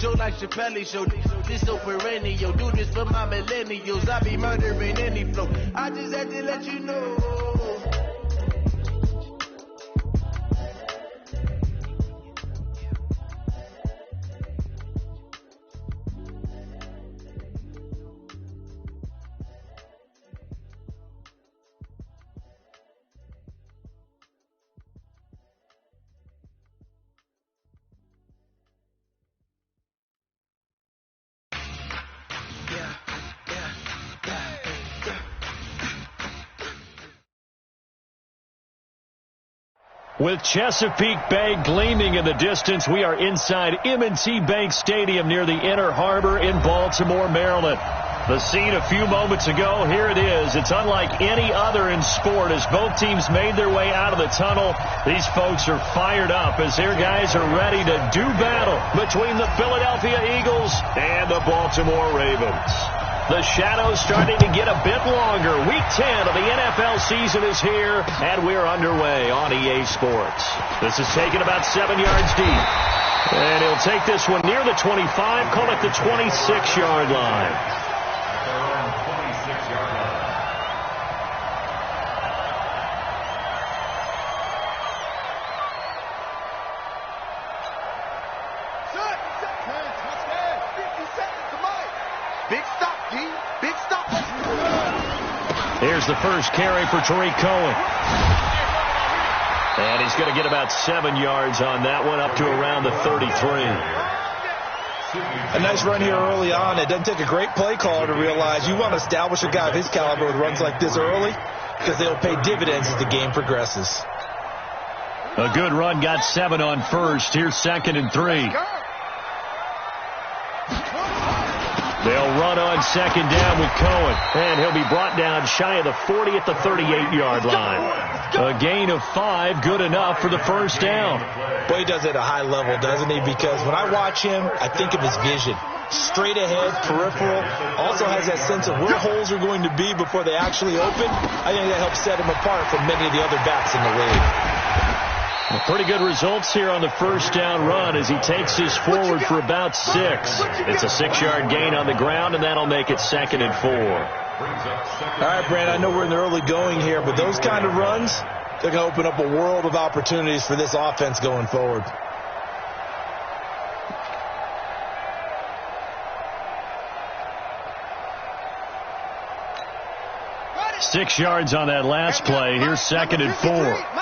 show like Chappelle show. This so perennial. Do this for my millennials. I be murdering any flow. I just had to let you know. With Chesapeake Bay gleaming in the distance, we are inside M&T Bank Stadium near the Inner Harbor in Baltimore, Maryland. The scene a few moments ago, here it is. It's unlike any other in sport as both teams made their way out of the tunnel. These folks are fired up as their guys are ready to do battle between the Philadelphia Eagles and the Baltimore Ravens. The shadows starting to get a bit longer. Week 10 of the NFL season is here, and we're underway on EA Sports. This is taken about 7 yards deep. And he'll take this one near the 25, call it the 26-yard line. Here's the first carry for Tariq Cohen. And he's going to get about 7 yards on that one, up to around the 33. A nice run here early on. It doesn't take a great play caller to realize you want to establish a guy of his caliber with runs like this early because they'll pay dividends as the game progresses. A good run, got 7 on first. Here's 2nd and 3. They'll run on 2nd down with Cohen, and he'll be brought down shy of the 40 at the 38-yard line. A gain of 5, good enough for the first down. Boy, he does it at a high level, doesn't he? Because when I watch him, I think of his vision. Straight ahead, peripheral, also has that sense of where holes are going to be before they actually open. I think that helps set him apart from many of the other backs in the league. Pretty good results here on the first down run as he takes this forward for about 6. It's a 6-yard gain on the ground, and that'll make it 2nd and 4. All right, Brand, I know we're in the early going here, but those kind of runs, they're going to open up a world of opportunities for this offense going forward. Six yards on that last play. Here's 2nd and 4.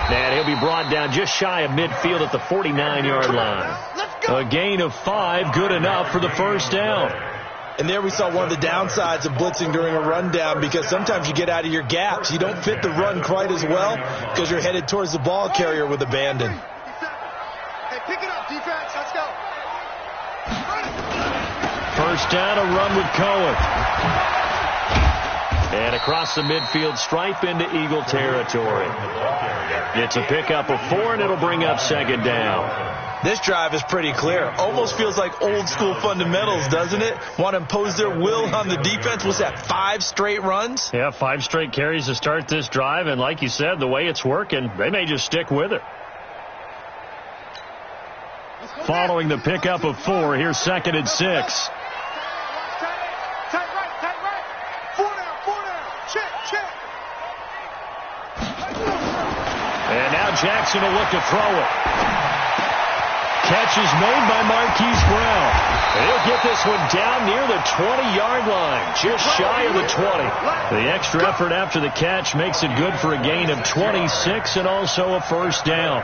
And he'll be brought down just shy of midfield at the 49-yard line. A gain of 5, good enough for the first down. And there we saw one of the downsides of blitzing during a rundown, because sometimes you get out of your gaps. You don't fit the run quite as well because you're headed towards the ball carrier with abandon. Hey, pick it up, defense. Let's go. First down, a run with Cohen. And across the midfield stripe into Eagle territory. It's a pickup of 4, and it'll bring up 2nd down. This drive is pretty clear. Almost feels like old school fundamentals, doesn't it? Want to impose their will on the defense. Was that 5 straight runs? Yeah, 5 straight carries to start this drive. And like you said, the way it's working, they may just stick with it. Following the pickup of 4, here's 2nd and 6. And now Jackson will look to throw it. Catch is made by Marquise Brown. He'll get this one down near the 20-yard line, just shy of the 20. The extra effort after the catch makes it good for a gain of 26 and also a first down.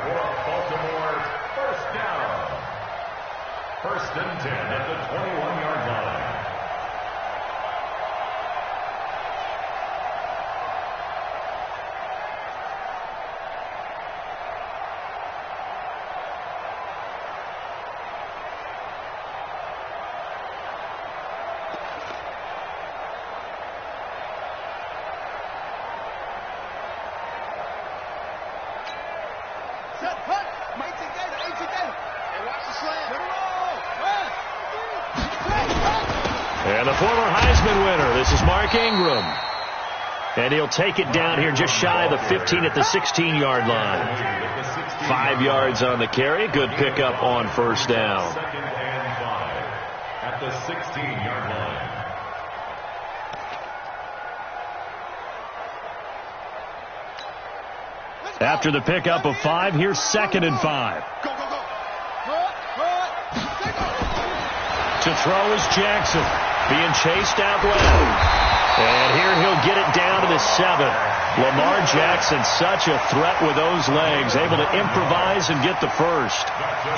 First and 10 at the 21-yard line. And the former Heisman winner, this is Mark Ingram. And he'll take it down here just shy of the 15 at the 16-yard line. 5 yards on the carry. Good pickup on first down. Second and 5 at the 16-yard line. After the pickup of 5, here's 2nd and 5. To throw is Jackson, being chased out well. And here he'll get it down to the 7. Lamar Jackson, such a threat with those legs, able to improvise and get the first.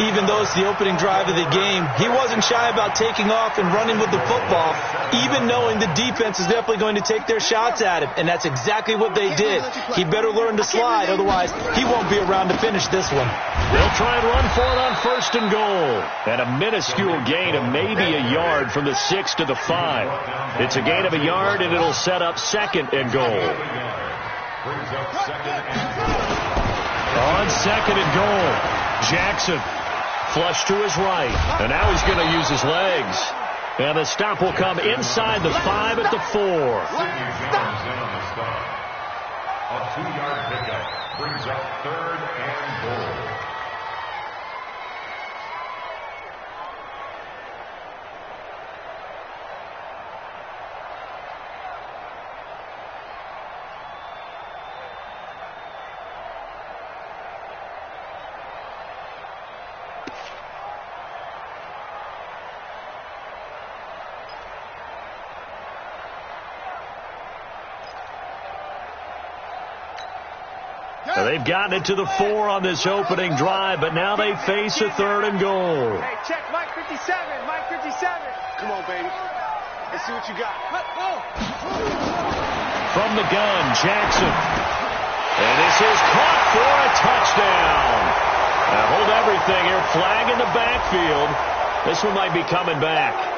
Even though it's the opening drive of the game, he wasn't shy about taking off and running with the football, even knowing the defense is definitely going to take their shots at him. And that's exactly what they did. He better learn to slide, otherwise he won't be around to finish this one. They'll try and run for it on 1st and goal. And a minuscule gain of maybe a yard from the 6 to the 5. It's a gain of a yard, and it'll set up 2nd and goal. On 2nd and goal, Jackson flush to his right, and now he's going to use his legs. And the stop will come inside the 5 at the 4. A 2-yard pickup brings up 3rd and goal. They've gotten it to the 4 on this opening drive, but now they face a 3rd and goal. Hey, check Mike 57. Mike 57. Come on, baby. Let's see what you got. From the gun, Jackson. And this is caught for a touchdown. Now hold everything here. Flag in the backfield. This one might be coming back.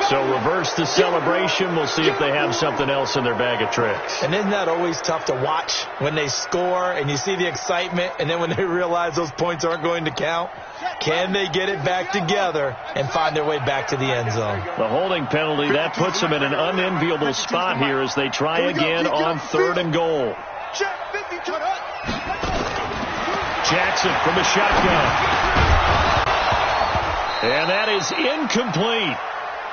So reverse the celebration. We'll see if they have something else in their bag of tricks. And isn't that always tough to watch when they score and you see the excitement, and then when they realize those points aren't going to count? Can they get it back together and find their way back to the end zone? The holding penalty, that puts them in an unenviable spot here as they try again on 3rd and goal. Jackson from the shotgun. And that is incomplete.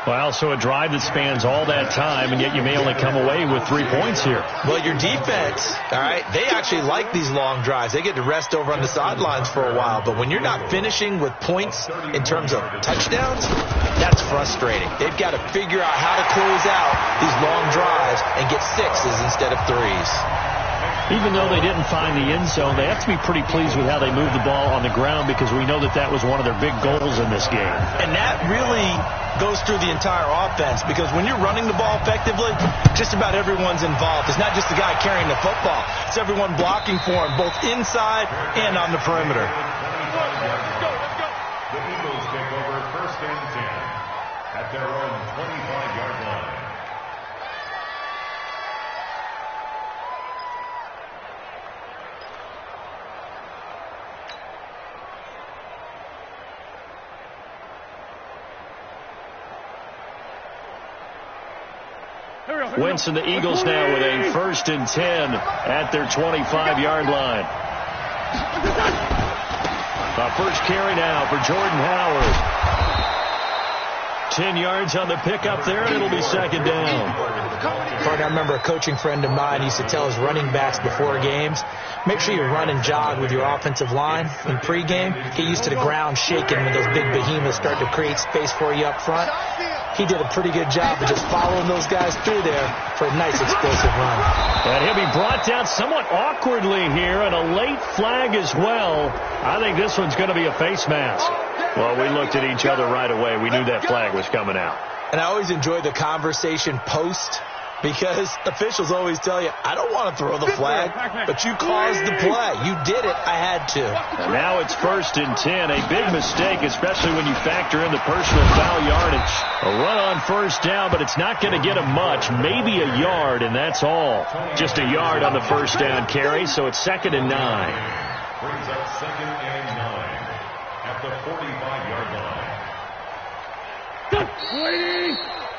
Well, so a drive that spans all that time, and yet you may only come away with 3 points here. Well, your defense, all right, they actually like these long drives. They get to rest over on the sidelines for a while. But when you're not finishing with points in terms of touchdowns, that's frustrating. They've got to figure out how to close out these long drives and get 6s instead of 3s. Even though they didn't find the end zone, they have to be pretty pleased with how they moved the ball on the ground, because we know that was one of their big goals in this game. And that really goes through the entire offense, because when you're running the ball effectively, just about everyone's involved. It's not just the guy carrying the football. It's everyone blocking for him, both inside and on the perimeter. The Eagles take over 1st and 10 at their own 25-yard line. Wentz and the Eagles now with a 1st and 10 at their 25-yard line. The first carry now for Jordan Howard. 10 yards on the pickup there, and it'll be 2nd down. I remember a coaching friend of mine used to tell his running backs before games, make sure you run and jog with your offensive line in pregame. Get used to the ground shaking when those big behemoths start to create space for you up front. He did a pretty good job of just following those guys through there for a nice explosive run. And he'll be brought down somewhat awkwardly here, and a late flag as well. I think this one's going to be a face mask. Well, we looked at each other right away. We knew that flag was coming out. And I always enjoy the conversation post, because officials always tell you, I don't want to throw the flag, but you caused the play. You did it. I had to. And now it's 1st and 10. A big mistake, especially when you factor in the personal foul yardage. A run on 1st down, but it's not going to get him much. Maybe a yard, and that's all. Just a yard on the 1st down carry, so it's 2nd and 9. Brings up 2nd and 9 at the 45-yard line.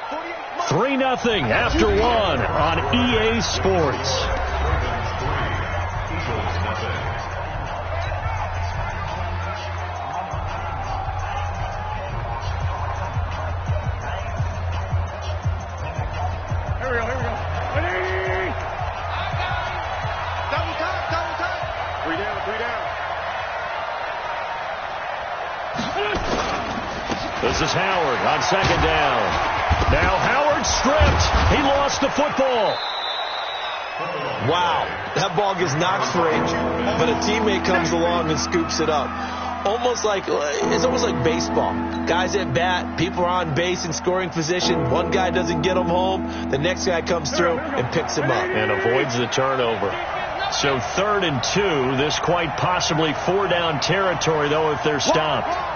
3-0 after one on EA Sports. This is Howard on second down. Now Howard stripped. He lost the football. Wow, that ball gets knocked free, but a teammate comes along and scoops it up. It's almost like baseball. Guys at bat, people are on base in scoring position. One guy doesn't get him home. The next guy comes through and picks him up. And avoids the turnover. So 3rd and 2. This quite possibly 4-down territory, though, if they're stopped.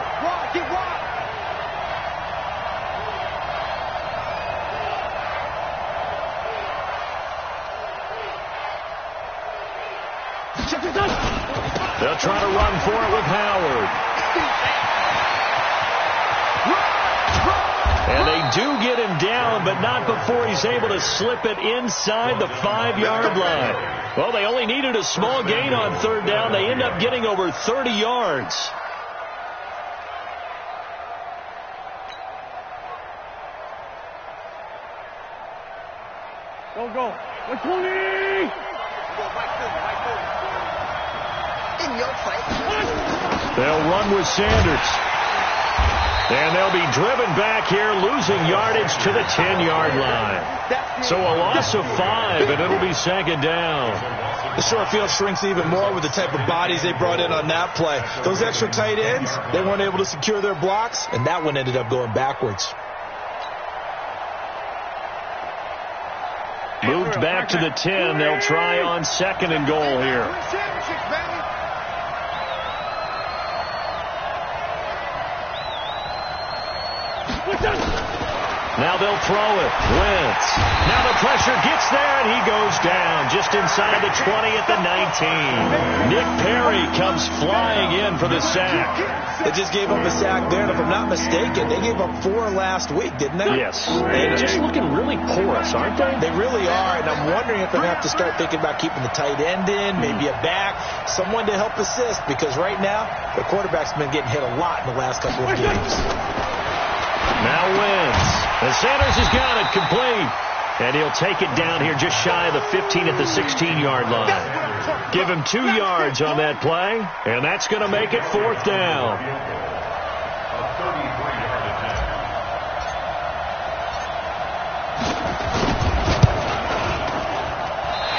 They'll try to run for it with Howard. And they do get him down, but not before he's able to slip it inside the 5-yard line. Well, they only needed a small gain on 3rd down. They end up getting over 30 yards. Go. 120! They'll run with Sanders. And they'll be driven back here, losing yardage to the 10-yard line. So a loss of 5, and it'll be 2nd down. The short field shrinks even more with the type of bodies they brought in on that play. Those extra tight ends, they weren't able to secure their blocks, and that one ended up going backwards. Moved back to the 10. They'll try on 2nd and goal here. Now they'll throw it. Wentz. Now the pressure gets there, and he goes down just inside the 20 at the 19. Nick Perry comes flying in for the sack. They just gave up a sack there, and if I'm not mistaken, they gave up 4 last week, didn't they? Yes. They're just looking really porous, aren't they? They really are, and I'm wondering if they're going to have to start thinking about keeping the tight end in, maybe a back, someone to help assist, because right now, the quarterback's been getting hit a lot in the last couple of games. Now Wentz. And Sanders has got it complete. And he'll take it down here just shy of the 15 at the 16-yard line. Give him 2 yards on that play, and that's going to make it 4th down.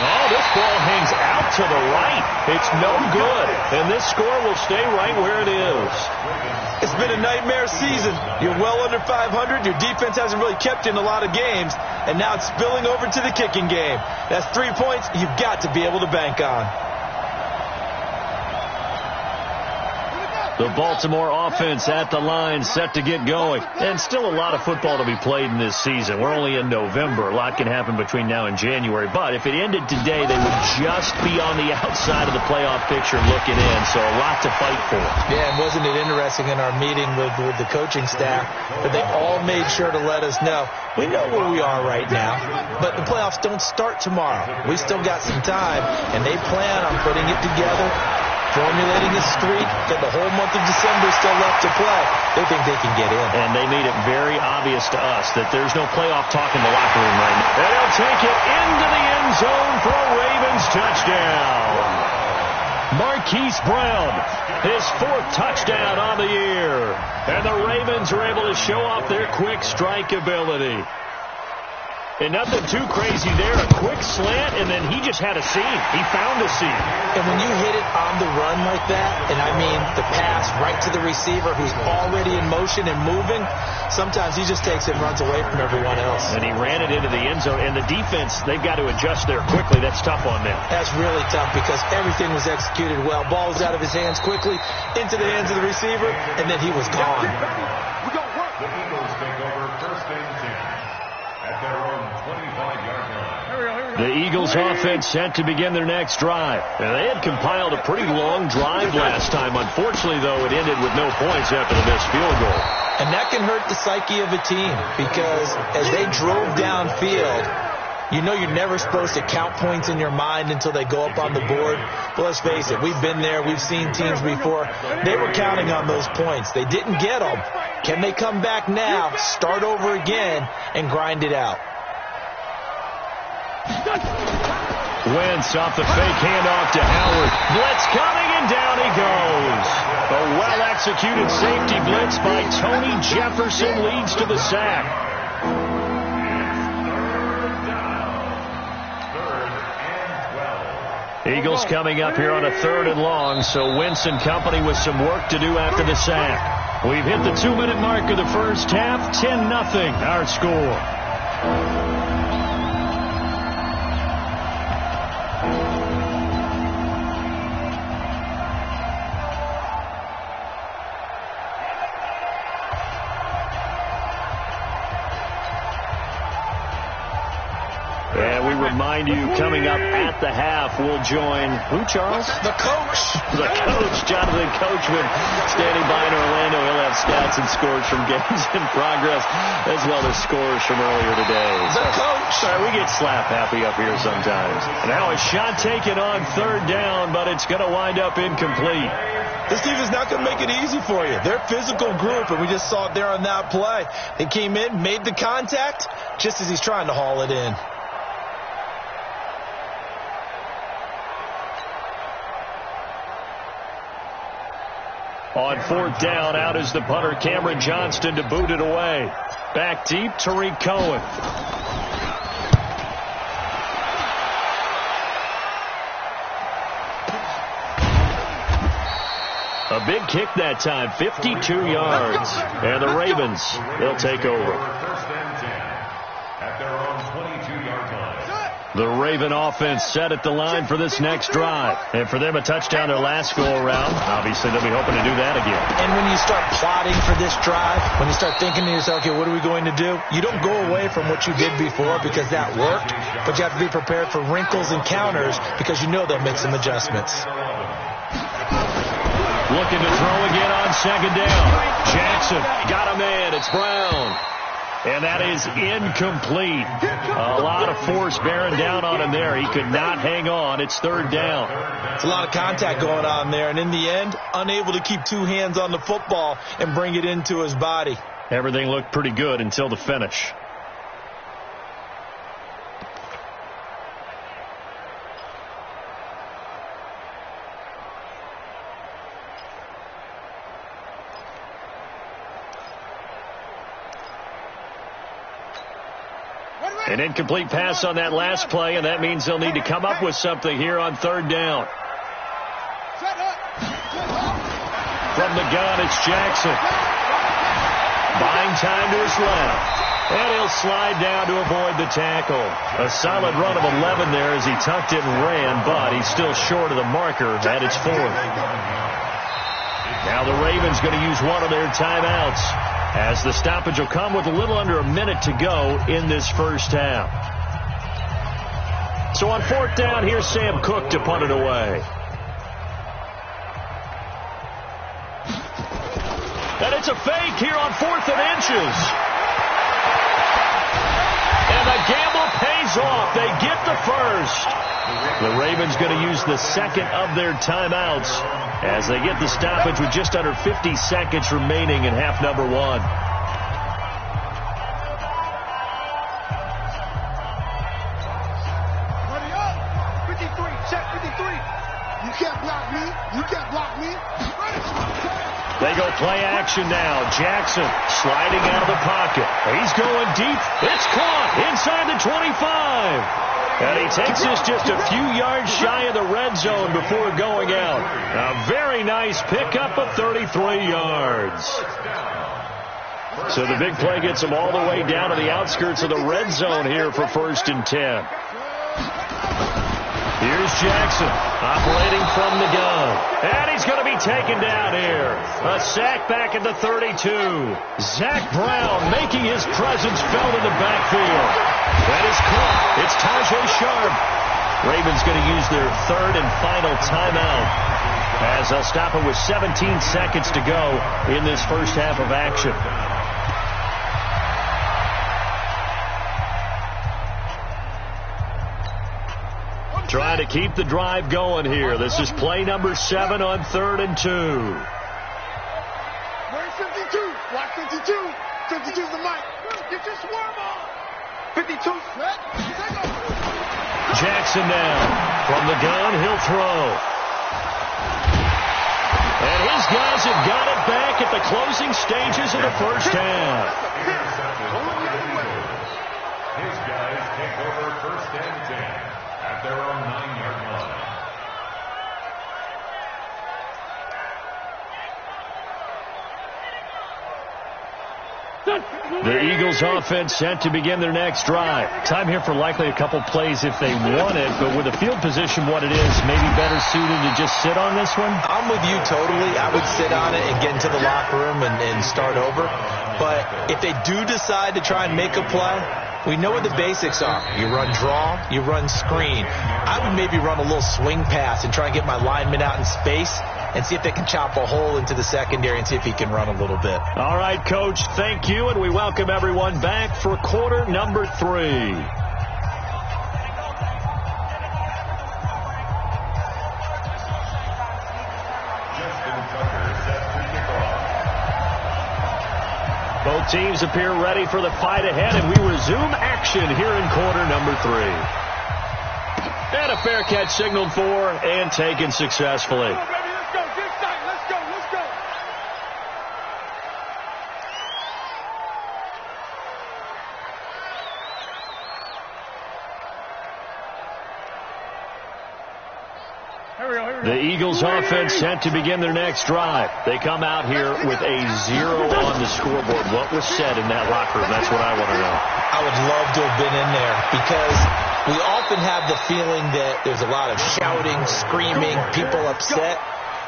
Oh, this ball hangs out to the right. It's no good, and this score will stay right where it is. It's been a nightmare season. You're well under 500. Your defense hasn't really kept you in a lot of games. And now it's spilling over to the kicking game. That's 3 points you've got to be able to bank on. The Baltimore offense at the line, set to get going. And still a lot of football to be played in this season. We're only in November. A lot can happen between now and January. But if it ended today, they would just be on the outside of the playoff picture looking in. So a lot to fight for. Yeah, and wasn't it interesting in our meeting with the coaching staff that they all made sure to let us know, we know where we are right now, but the playoffs don't start tomorrow. We still got some time, and they plan on putting it together, formulating a streak, that the whole month of December is still left to play. They think they can get in. And they made it very obvious to us that there's no playoff talk in the locker room right now. And he'll take it into the end zone for a Ravens touchdown. Marquise Brown, his 4th touchdown on the year. And the Ravens are able to show off their quick strike ability. And nothing too crazy there. A quick slant, and then he just had a seam. He found a seam. And when you hit it on the run like that, and I mean the pass right to the receiver who's already in motion and moving, sometimes he just takes it and runs away from everyone else. And he ran it into the end zone. And the defense, they've got to adjust there quickly. That's tough on them. That's really tough because everything was executed well. Ball was out of his hands quickly, into the hands of the receiver, and then he was gone. The Eagles take over 1st and 10 at their own 25-yard line. The Eagles offense set to begin their next drive. Now, they had compiled a pretty long drive last time. Unfortunately, though, it ended with no points after the missed field goal. And that can hurt the psyche of a team because as they drove downfield, you know you're never supposed to count points in your mind until they go up on the board. But let's face it, we've been there. We've seen teams before. They were counting on those points. They didn't get them. Can they come back now, start over again, and grind it out? Wentz off the fake handoff to Howard. Blitz coming, and down he goes. A well-executed safety blitz by Tony Jefferson leads to the sack. Eagles coming up here on a 3rd and long, so Wentz and company with some work to do after the sack. We've hit the 2-minute mark of the first half, 10-0 our score. Remind you, coming up at the half, we'll join who, Charles? The coach. The coach, Jonathan Coachman, standing by in Orlando. He'll have stats and scores from games in progress, as well as scores from earlier today. The coach. Sorry, we get slap happy up here sometimes. Now a shot taken on 3rd down, but it's going to wind up incomplete. This team is not going to make it easy for you. They're a physical group, and we just saw it there on that play. They came in, made the contact, just as he's trying to haul it in. On 4th down, out is the punter, Cameron Johnston, to boot it away. Back deep, Tariq Cohen. A big kick that time, 52 yards. And the Ravens, they'll take over. At their own 22-yard line. The Raven offense set at the line for this next drive. And for them, a touchdown their last go-around. Obviously, they'll be hoping to do that again. And when you start plotting for this drive, when you start thinking to yourself, okay, what are we going to do? You don't go away from what you did before because that worked, but you have to be prepared for wrinkles and counters because you know they'll make some adjustments. Looking to throw again on 2nd down. Jackson got a man. It's Brown. And that is incomplete. A lot of force bearing down on him there. He could not hang on. It's 3rd down. It's a lot of contact going on there. And in the end, unable to keep 2 hands on the football and bring it into his body. Everything looked pretty good until the finish. An incomplete pass on that last play, and that means they'll need to come up with something here on 3rd down. From the gun, it's Jackson. Buying time to his left. And he'll slide down to avoid the tackle. A solid run of 11 there as he tucked it and ran, but he's still short of the marker at its 4th. Now the Ravens going to use one of their timeouts, as the stoppage will come with a little under a minute to go in this first half. So on 4th down, here's Sam Cook to punt it away. And it's a fake here on 4th and inches. And the gamble pays off. They get the first. The Ravens going to use the 2nd of their timeouts as they get the stoppage with just under 50 seconds remaining in half number 1. Ready up. 53. Check 53. You can't block me. You can't block me. They go play action now. Jackson sliding out of the pocket. He's going deep. It's caught inside the 25. And he takes this just a few yards shy of the red zone before going out. A very nice pickup of 33 yards. So the big play gets him all the way down to the outskirts of the red zone here for 1st and 10. Here's Jackson operating from the gun. And he's going to be taken down here. A sack back at the 32. Zach Brown making his presence felt in the backfield. That is caught. It's Tajay Sharp. Ravens going to use their third and final timeout as they'll stop it with 17 seconds to go in this first half of action. Trying to keep the drive going here. This is play number 7 on 3rd and 2. Where's 52? Watch 52. 52's the mic. Get your swarm on. 52 set. Jackson now. From the gun, he'll throw. And his guys have got it back at the closing stages of the first half. His guys take over 1st and 10. At their own 9-yard line. The Eagles offense set to begin their next drive. Time here for likely a couple plays if they want it, but with the field position what it is, maybe better suited to just sit on this one? I'm with you totally. I would sit on it and get into the locker room and start over. But if they do decide to try and make a play, we know what the basics are. You run draw, you run screen. I would maybe run a little swing pass and try and get my lineman out in space and see if they can chop a hole into the secondary and see if he can run a little bit. All right, Coach, thank you, and we welcome everyone back for quarter number 3. Both teams appear ready for the fight ahead, and we resume action here in quarter number 3. And a fair catch signaled for and taken successfully. The Eagles offense set to begin their next drive. They come out here with a 0 on the scoreboard. What was said in that locker room? That's what I want to know. I would love to have been in there because we often have the feeling that there's a lot of shouting, screaming, people upset.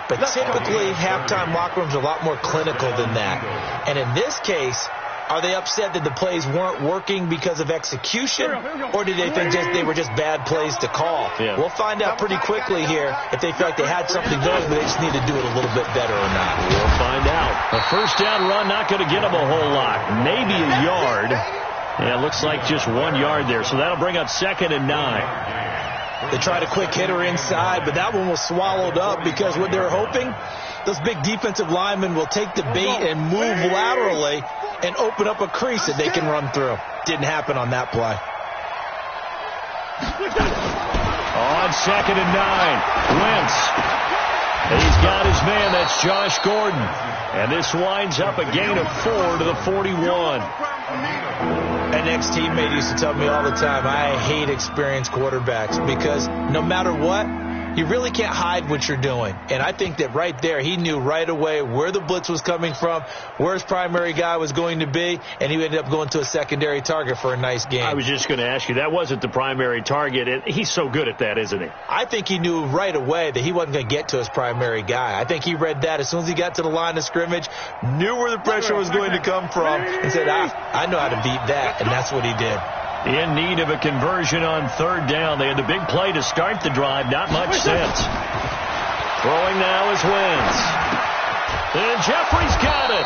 But typically, halftime locker rooms are a lot more clinical than that. And in this case, are they upset that the plays weren't working because of execution, or did they think they were just bad plays to call? Yeah. We'll find out pretty quickly here if they feel like they had something going, but they just need to do it a little bit better or not. We'll find out. A first down run not going to get them a whole lot. Maybe a yard. Yeah, it looks like just 1 yard there, so that'll bring up 2nd and 9. They tried a quick hitter inside, but that one was swallowed up because what they're hoping, those big defensive linemen will take the bait and move laterally and open up a crease that they can run through. Didn't happen on that play. On 2nd and 9, Wentz. He's got his man. That's Josh Gordon. And this winds up a gain of 4 to the 41. An ex-teammate used to tell me all the time, I hate experienced quarterbacks because no matter what, you really can't hide what you're doing. And I think that right there, he knew right away where the blitz was coming from, where his primary guy was going to be, and he ended up going to a secondary target for a nice game. I was just going to ask you, that wasn't the primary target. He's so good at that, isn't he? I think he knew right away that he wasn't going to get to his primary guy. I think he read that as soon as he got to the line of scrimmage, knew where the pressure was going to come from, and said, I know how to beat that, and that's what he did. In need of a conversion on 3rd down. They had the big play to start the drive. Not much sense. Throwing now is Wentz. And Jeffrey's got it.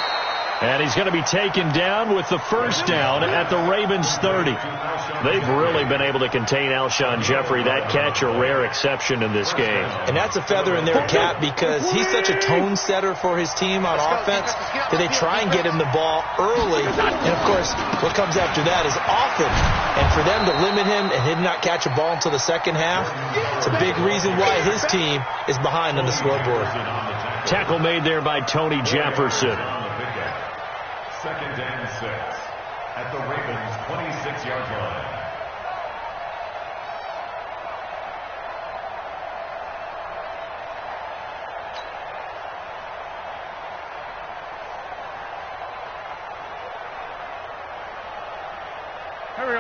And he's going to be taken down with the first down at the Ravens 30. They've really been able to contain Alshon Jeffrey. That catch a rare exception in this game. And that's a feather in their cap because he's such a tone setter for his team on offense that they try and get him the ball early. And, of course, what comes after that is often. And for them to limit him and him not catch a ball until the second half, it's a big reason why his team is behind on the scoreboard. Tackle made there by Tony Jefferson. 2nd and 6 at the Ravens' 26-yard line.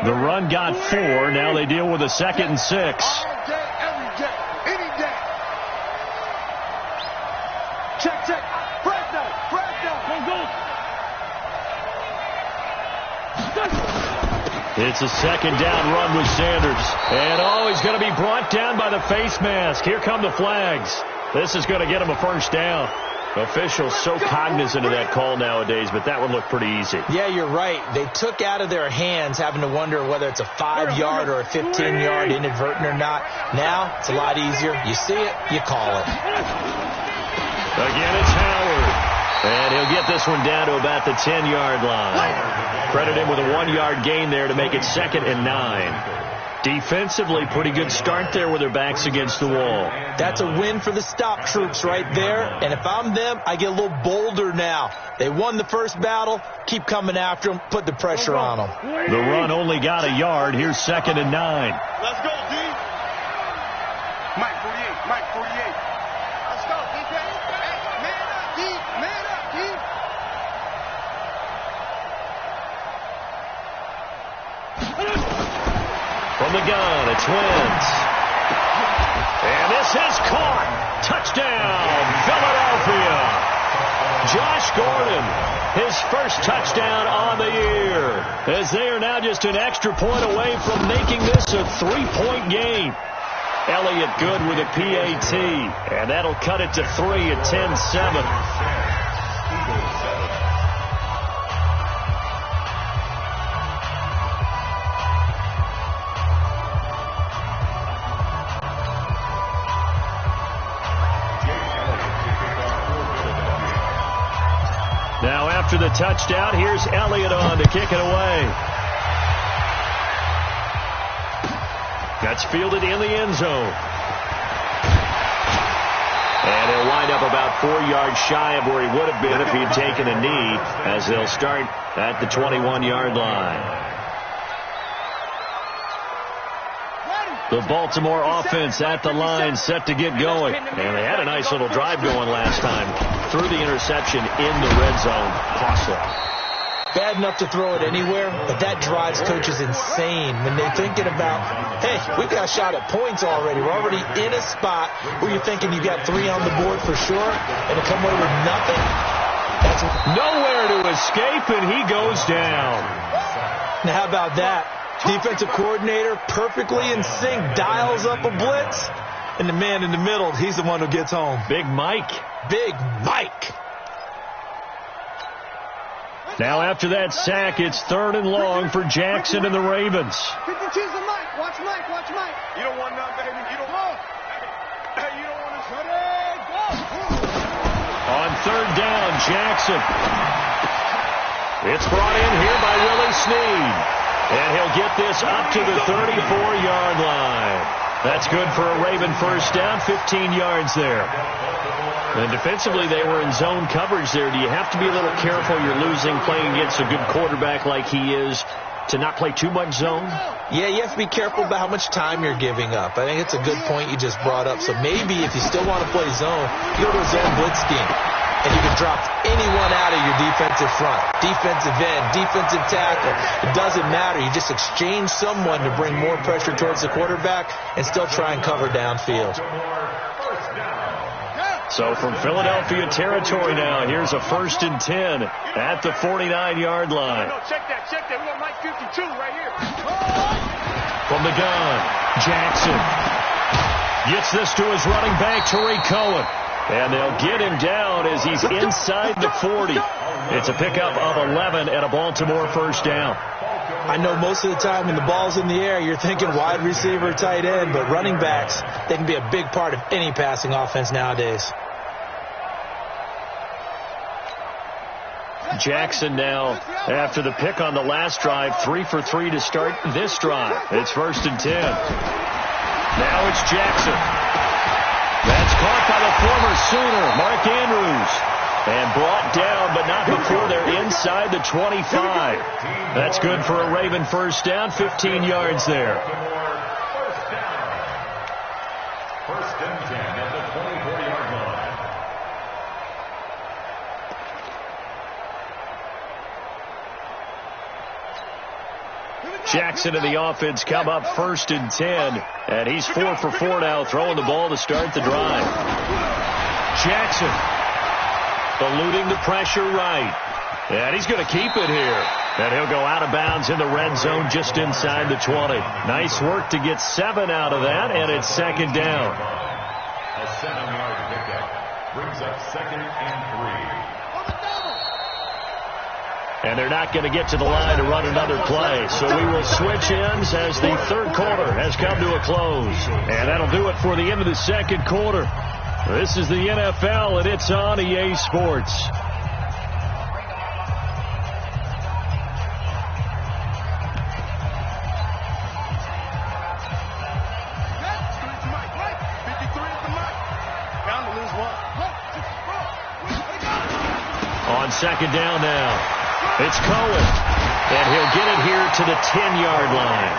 The run got 4. Now they deal with a 2nd and 6. All day, every day. Check, check. Frag down. It's a second down run with Sanders. And, he's going to be brought down by the face mask. Here come the flags. This is going to get him a first down. Officials so cognizant of that call nowadays, but that one looked pretty easy. Yeah, you're right. They took out of their hands having to wonder whether it's a 5-yard or a 15-yard inadvertent or not. Now, it's a lot easier. You see it, you call it. Again, it's Howard. And he'll get this one down to about the 10-yard line. Credit him with a 1-yard gain there to make it 2nd and 9. Defensively, pretty good start there with their backs against the wall. That's a win for the stop troops right there. And if I'm them, I get a little bolder now. They won the first battle. Keep coming after them. Put the pressure on them. The run only got a yard. Here's 2nd and 9. Let's go, D. Mike 48. Let's go, defense. Hey, man up, D. From the gun, it's Wentz. And this is caught. Touchdown, Philadelphia. Josh Gordon, his first touchdown on the year, as they are now just an extra point away from making this a 3-point game. Elliott good with a PAT, and that'll cut it to 3 at 10-7. Now after the touchdown, here's Elliott on to kick it away. That's fielded in the end zone. And he'll wind up about 4 yards shy of where he would have been if he'd taken a knee, as they'll start at the 21-yard line. The Baltimore offense at the line, set to get going. And they had a nice little drive going last time. Threw the interception in the red zone. Costly. Bad enough to throw it anywhere, but that drives coaches insane when they're thinking about, hey, we've got a shot at points already. We're already in a spot where you're thinking you've got 3 on the board for sure, and to come away with nothing. That's nowhere to escape, and he goes down. Now, how about that? Defensive coordinator perfectly in sync, dials up a blitz, and the man in the middle, he's the one who gets home. Big Mike. Big Mike. Now after that sack, it's 3rd and long for Jackson and the Ravens. 52's the Mike. Watch Mike. You don't want none, baby. You don't want. Hey, you don't want to shut it. Go. On 3rd down, Jackson. It's brought in here by Willie Snead. And he'll get this up to the 34-yard line. That's good for a Raven first down, 15 yards there. And defensively, they were in zone coverage there. Do you have to be a little careful? You're losing, playing against a good quarterback like he is, to not play too much zone? Yeah, you have to be careful about how much time you're giving up. I think it's a good point you just brought up. So maybe if you still want to play zone, you go to a zone blitz scheme. And you can drop anyone out of your defensive front, defensive end, defensive tackle. It doesn't matter. You just exchange someone to bring more pressure towards the quarterback and still try and cover downfield. So from Philadelphia territory now, here's a 1st and 10 at the 49-yard line. Check that. We got Mike 52 right here. From the gun, Jackson gets this to his running back, Tariq Cohen. And they'll get him down as he's inside the 40. It's a pickup of 11 and a Baltimore first down. I know most of the time when the ball's in the air, you're thinking wide receiver, tight end, but running backs, they can be a big part of any passing offense nowadays. Jackson now, after the pick on the last drive, 3 for 3 to start this drive. It's 1st and 10. Now it's Jackson. That's caught by the former Sooner, Mark Andrews. And brought down, but not before they're inside the 25. That's good for a Raven first down, 15 yards there. 1st and 10 at the 24-yard line. Jackson and the offense come up 1st and 10. And he's 4 for 4 now, throwing the ball to start the drive. Jackson eluding the pressure right. And he's going to keep it here. And he'll go out of bounds in the red zone just inside the 20. Nice work to get 7 out of that, and it's second down. A 7-yard pickup brings up 2nd and 3. And they're not going to get to the line to run another play. So we will switch ends as the third quarter has come to a close. And that'll do it for the end of the second quarter. This is the NFL, and it's on EA Sports. On second down now, it's Cohen, and he'll get it here to the 10-yard line.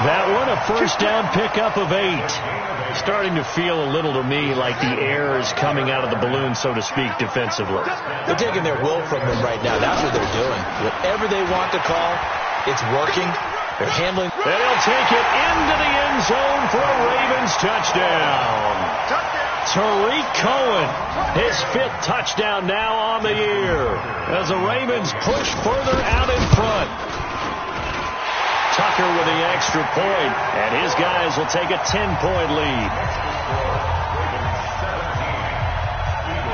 That one, a first down pickup of 8. Starting to feel a little to me like the air is coming out of the balloon, so to speak, defensively. They're taking their will from them right now. That's what they're doing. Whatever they want to call, it's working. They're handling. And he'll take it into the end zone for a Ravens touchdown. Tariq Cohen, his 5th touchdown now on the year as the Ravens push further out in front. Tucker with the extra point, and his guys will take a 10-point lead.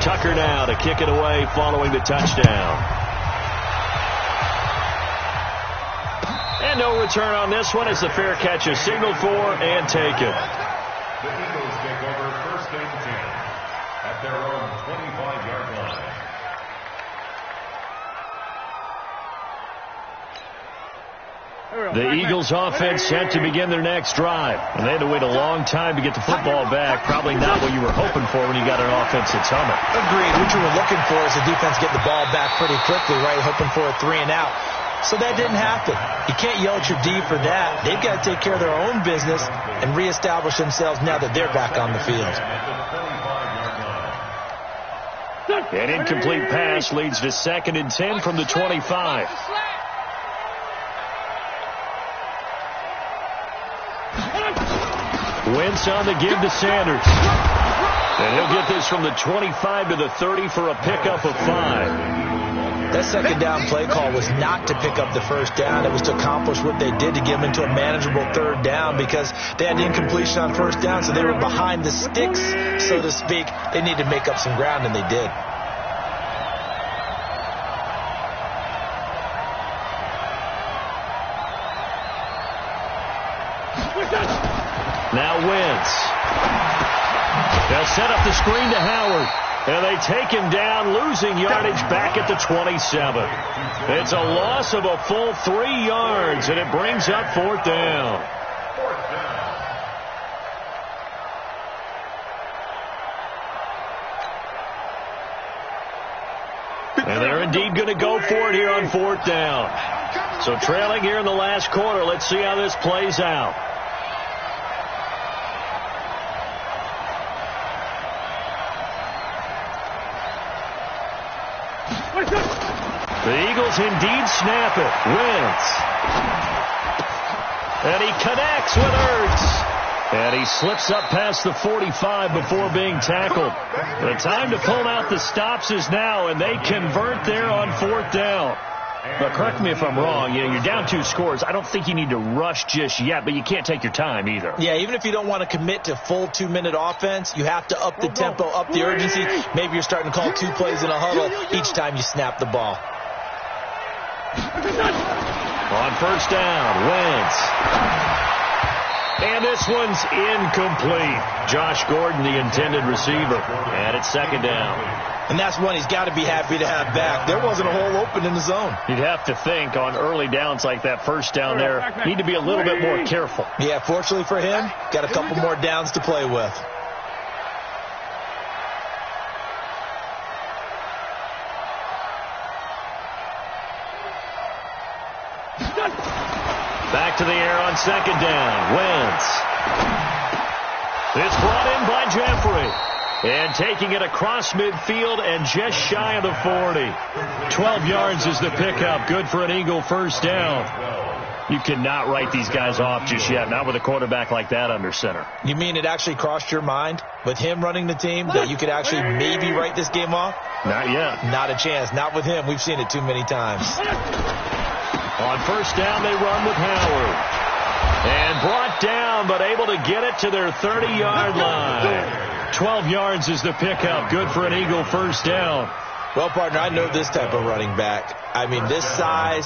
Tucker now to kick it away following the touchdown. And no return on this one as the fair catch is signaled for and taken. The Eagles take over 1st and 10 at their own 25-yard line. The Eagles offense set to begin their next drive. And they had to wait a long time to get the football back. Probably not what you were hoping for when you got an offense at Summit. Agreed. What you were looking for is the defense get the ball back pretty quickly, right? Hoping for a 3 and out. So that didn't happen. You can't yell at your D for that. They've got to take care of their own business and reestablish themselves now that they're back on the field. An incomplete pass leads to 2nd and 10 from the 25. Wentz on the give to Sanders. And he'll get this from the 25 to the 30 for a pickup of 5. That second down play call was not to pick up the first down. It was to accomplish what they did to get them into a manageable 3rd down because they had incompletion on 1st down, so they were behind the sticks, so to speak. They needed to make up some ground, and they did. Now Wentz. They'll set up the screen to Howard. And they take him down, losing yardage back at the 27. It's a loss of a full 3 yards, and it brings up 4th down. And they're indeed going to go for it here on 4th down. So trailing here in the last quarter, let's see how this plays out. The Eagles indeed snap it. Wentz. And he connects with Ertz. And he slips up past the 45 before being tackled. The time to pull out the stops is now, and they convert there on 4th down. But correct me if I'm wrong. You know, you're down 2 scores. I don't think you need to rush just yet, but you can't take your time either. Yeah, even if you don't want to commit to full 2-minute offense, you have to up the tempo, up the urgency. Maybe you're starting to call 2 plays in a huddle each time you snap the ball. On 1st down, Wentz. And this one's incomplete. Josh Gordon, the intended receiver. And it's 2nd down. And that's one he's got to be happy to have back. There wasn't a hole open in the zone. You'd have to think on early downs like that 1st down there, need to be a little bit more careful. Yeah, fortunately for him, got a couple more downs to play with. Back to the air on 2nd down. Wentz. It's brought in by Jeffrey. And taking it across midfield and just shy of the 40. 12 yards is the pickup. Good for an Eagle 1st down. You cannot write these guys off just yet, not with a quarterback like that under center. You mean it actually crossed your mind with him running the team that you could actually maybe write this game off? Not yet. Not a chance. Not with him. We've seen it too many times. On first down, they run with Howard. And brought down, but able to get it to their 30-yard line. 12 yards is the pickup. Good for an Eagle first down. Well, partner, I know this type of running back. I mean, this size,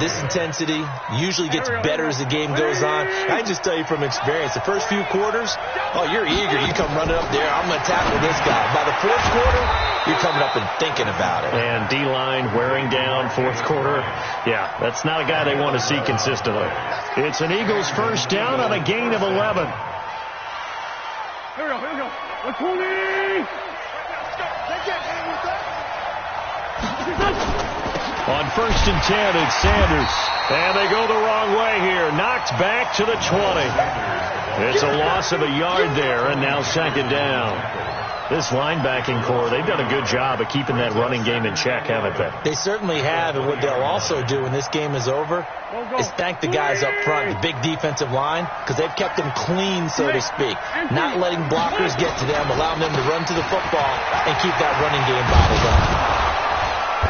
this intensity usually gets better as the game goes on. I just tell you from experience, the first few quarters, oh, you're eager. You come running up there. I'm going to tackle this guy. By the fourth quarter, you're coming up and thinking about it. And D-line wearing down fourth quarter. Yeah, that's not a guy they want to see consistently. It's an Eagles first down on a gain of 11. Here we go. On first and 10, it's Sanders. And they go the wrong way here. Knocked back to the 20. It's a loss of a yard there, and now second down. This linebacking core, they've done a good job of keeping that running game in check, haven't they? They certainly have, and what they'll also do when this game is over is thank the guys up front, the big defensive line, because they've kept them clean, so to speak. Not letting blockers get to them, allowing them to run to the football and keep that running game bottled up.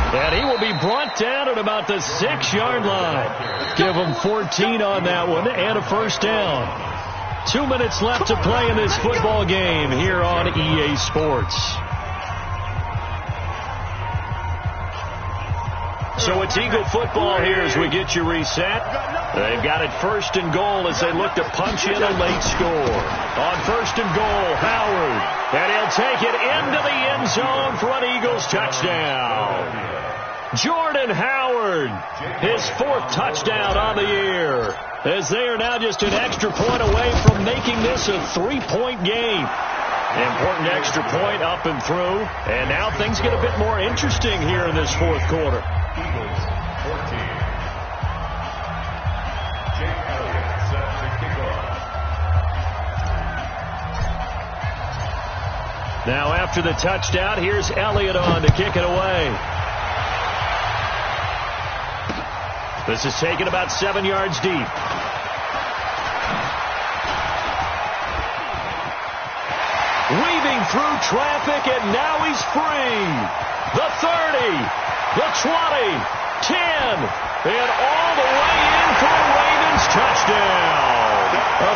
And he will be brought down at about the 6-yard line. Give him 14 on that one and a first down. 2 minutes left to play in this football game here on EA Sports. So it's Eagle football here as we get you reset. They've got it first and goal as they look to punch in a late score. On first and goal, Howard. And he'll take it into the end zone for an Eagles touchdown. Jordan Howard, his 4th touchdown on the year, as they are now just an extra point away from making this a 3-point game. Important extra point up and through, and now things get a bit more interesting here in this fourth quarter. Eagles 14. Jake Elliott set to kick off. Now after the touchdown, here's Elliott on to kick it away. This is taken about 7 yards deep. Weaving through traffic, and now he's free. The 30, the 20, 10, and all the way in for a Ravens touchdown.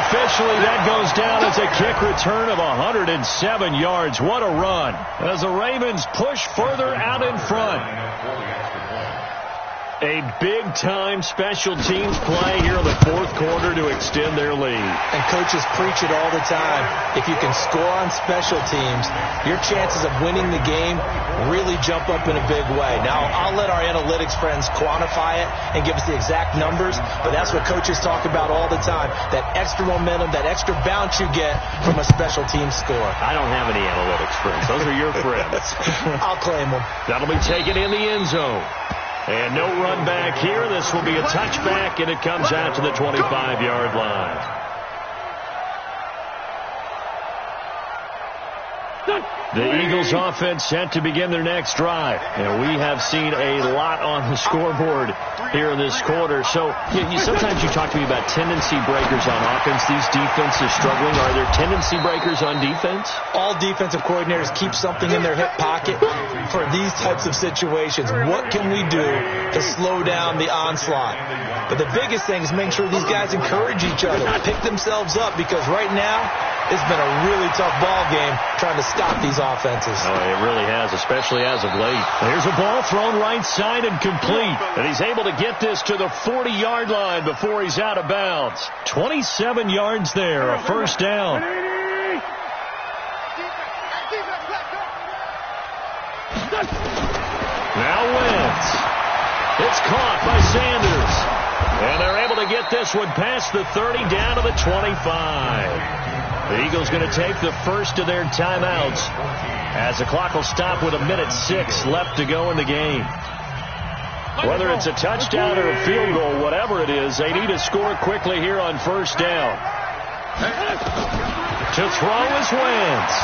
Officially, that goes down as a kick return of 107 yards. What a run as the Ravens push further out in front. A big-time special teams play here in the fourth quarter to extend their lead. And coaches preach it all the time. If you can score on special teams, your chances of winning the game really jump up in a big way. Now, I'll let our analytics friends quantify it and give us the exact numbers, but that's what coaches talk about all the time, that extra momentum, that extra bounce you get from a special team score. I don't have any analytics friends. Those are your friends. I'll claim them. That'll be taken in the end zone. And no run back here. This will be a touchback, and it comes out to the 25-yard line. The Eagles offense set to begin their next drive. And we have seen a lot on the scoreboard here in this quarter. So sometimes you talk to me about tendency breakers on offense. These defenses struggling. Are there tendency breakers on defense? All defensive coordinators keep something in their hip pocket for these types of situations. What can we do to slow down the onslaught? But the biggest thing is make sure these guys encourage each other, pick themselves up, because right now it's been a really tough ball game trying to stop these offenses. Oh, it really has, especially as of late. Here's a ball thrown right side and complete. And he's able to get this to the 40-yard line before he's out of bounds. 27 yards there, a first down. Now Wentz. It's caught by Sanders. And they're able to get this one past the 30 down to the 25. The Eagles going to take the first of their timeouts as the clock will stop with 1:06 left to go in the game. Whether it's a touchdown or a field goal, whatever it is, they need to score quickly here on first down. To throw is Wentz.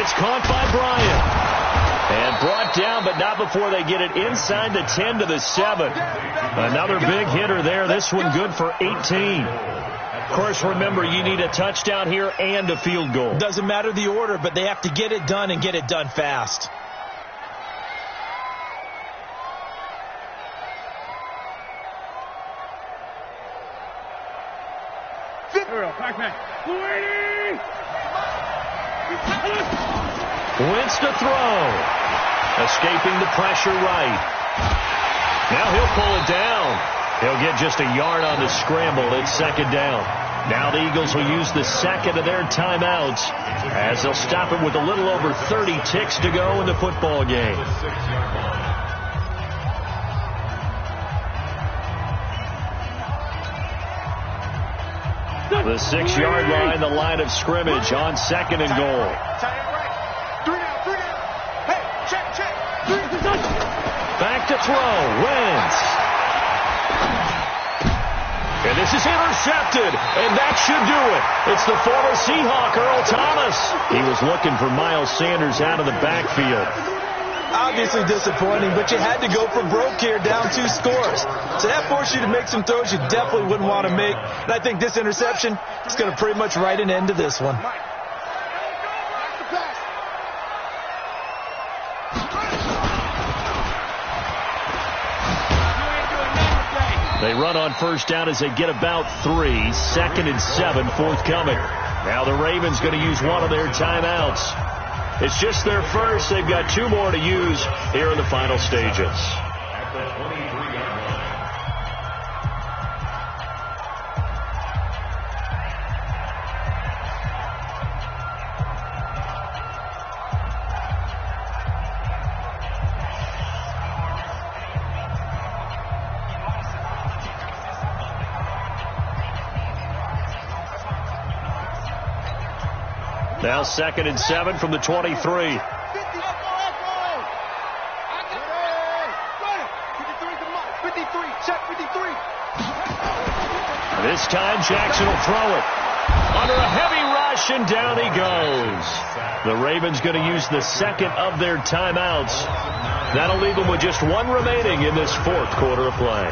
It's caught by Bryant. And brought down, but not before they get it inside the 10 to the 7. Another big hitter there. This one good for 18. Of course, remember, you need a touchdown here and a field goal. Doesn't matter the order, but they have to get it done and get it done fast. Wentz to throw. Escaping the pressure right. Now he'll pull it down. He'll get just a yard on the scramble. It's second down. Now the Eagles will use the second of their timeouts as they'll stop it with a little over 30 ticks to go in the football game. The 6-yard line, the line of scrimmage on second and goal. Back to throw. Wentz. And this is intercepted, and that should do it. It's the former Seahawk, Earl Thomas. He was looking for Miles Sanders out of the backfield. Obviously disappointing, but you had to go for broke here, down 2 scores. So that forced you to make some throws you definitely wouldn't want to make. And I think this interception is going to pretty much write an end to this one. They run on first down as they get about 3. Second and 7 forthcoming. Now the Ravens going to use one of their timeouts. It's just their first. They've got 2 more to use here in the final stages. At the 23-yard line. Now second and 7 from the 23. This time Jackson will throw it. Under a heavy rush, and down he goes. The Ravens going to use the second of their timeouts. That'll leave them with just 1 remaining in this 4th quarter of play.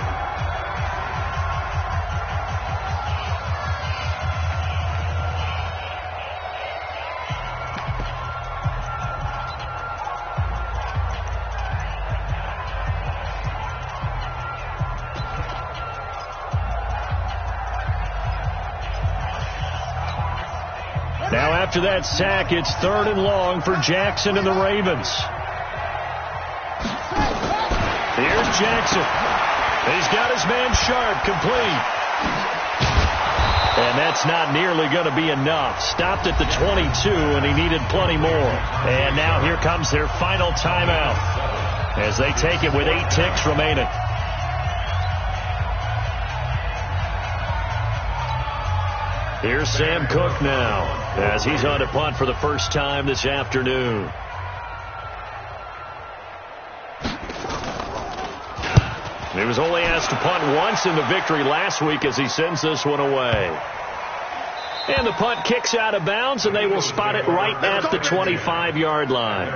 Now after that sack, it's 3rd and long for Jackson and the Ravens. Here's Jackson. He's got his man Sharp complete. And that's not nearly going to be enough. Stopped at the 22, and he needed plenty more. And now here comes their final timeout as they take it with 8 ticks remaining. Here's Sam Cook now as he's on to punt for the first time this afternoon. He was only asked to punt once in the victory last week as he sends this one away. And the punt kicks out of bounds, and they will spot it right at the 25-yard line.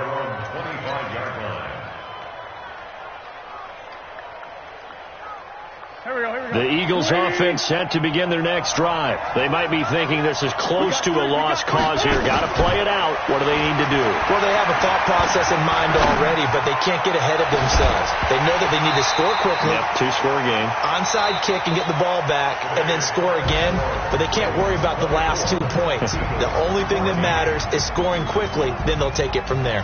The Eagles offense set to begin their next drive. They might be thinking this is close to a lost cause here. Got to play it out. What do they need to do? Well, they have a thought process in mind already, but they can't get ahead of themselves. They know that they need to score quickly. Yep, 2-score game. Onside kick and get the ball back and then score again, but they can't worry about the last 2 points. The only thing that matters is scoring quickly, then they'll take it from there.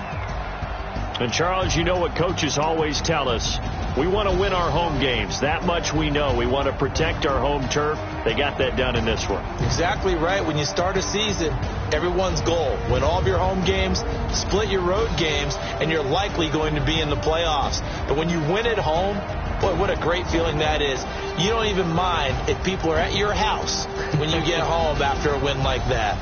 And, Charles, you know what coaches always tell us. We want to win our home games. That much we know. We want to protect our home turf. They got that done in this one. Exactly right. When you start a season, everyone's goal, win all of your home games, split your road games, and you're likely going to be in the playoffs. But when you win at home, boy, what a great feeling that is. You don't even mind if people are at your house when you get home after a win like that.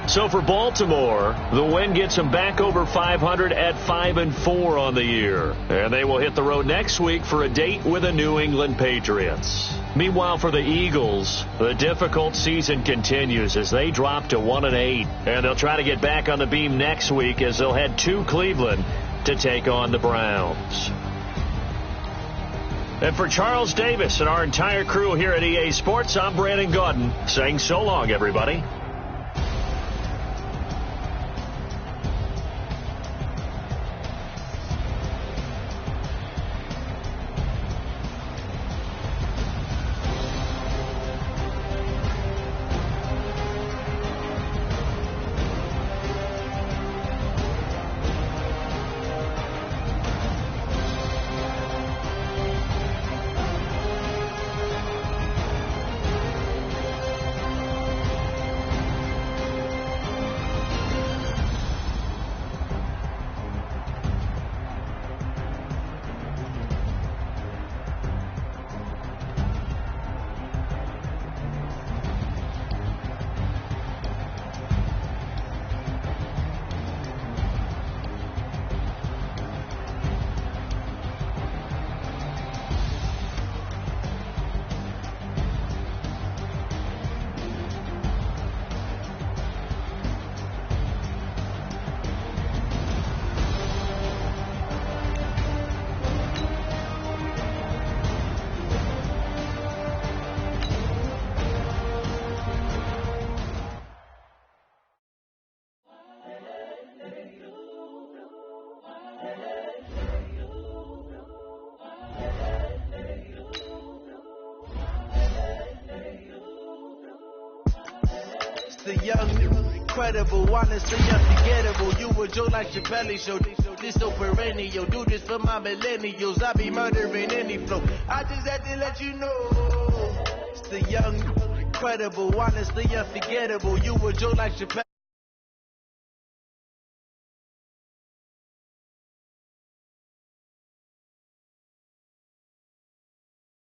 So for Baltimore, the win gets them back over 500 at 5-4 on the year. And they will hit the road next week for a date with the New England Patriots. Meanwhile, for the Eagles, the difficult season continues as they drop to 1-8. And they'll try to get back on the beam next week as they'll head to Cleveland to take on the Browns. And for Charles Davis and our entire crew here at EA Sports, I'm Brandon Gaudin saying so long, everybody. The young, incredible, honestly unforgettable. You a Joe like your belly show. This so perennial. Do this for my millennials. I be murdering any flow. I just had to let you know. It's the young, incredible, honestly unforgettable. You a Joe like your belly.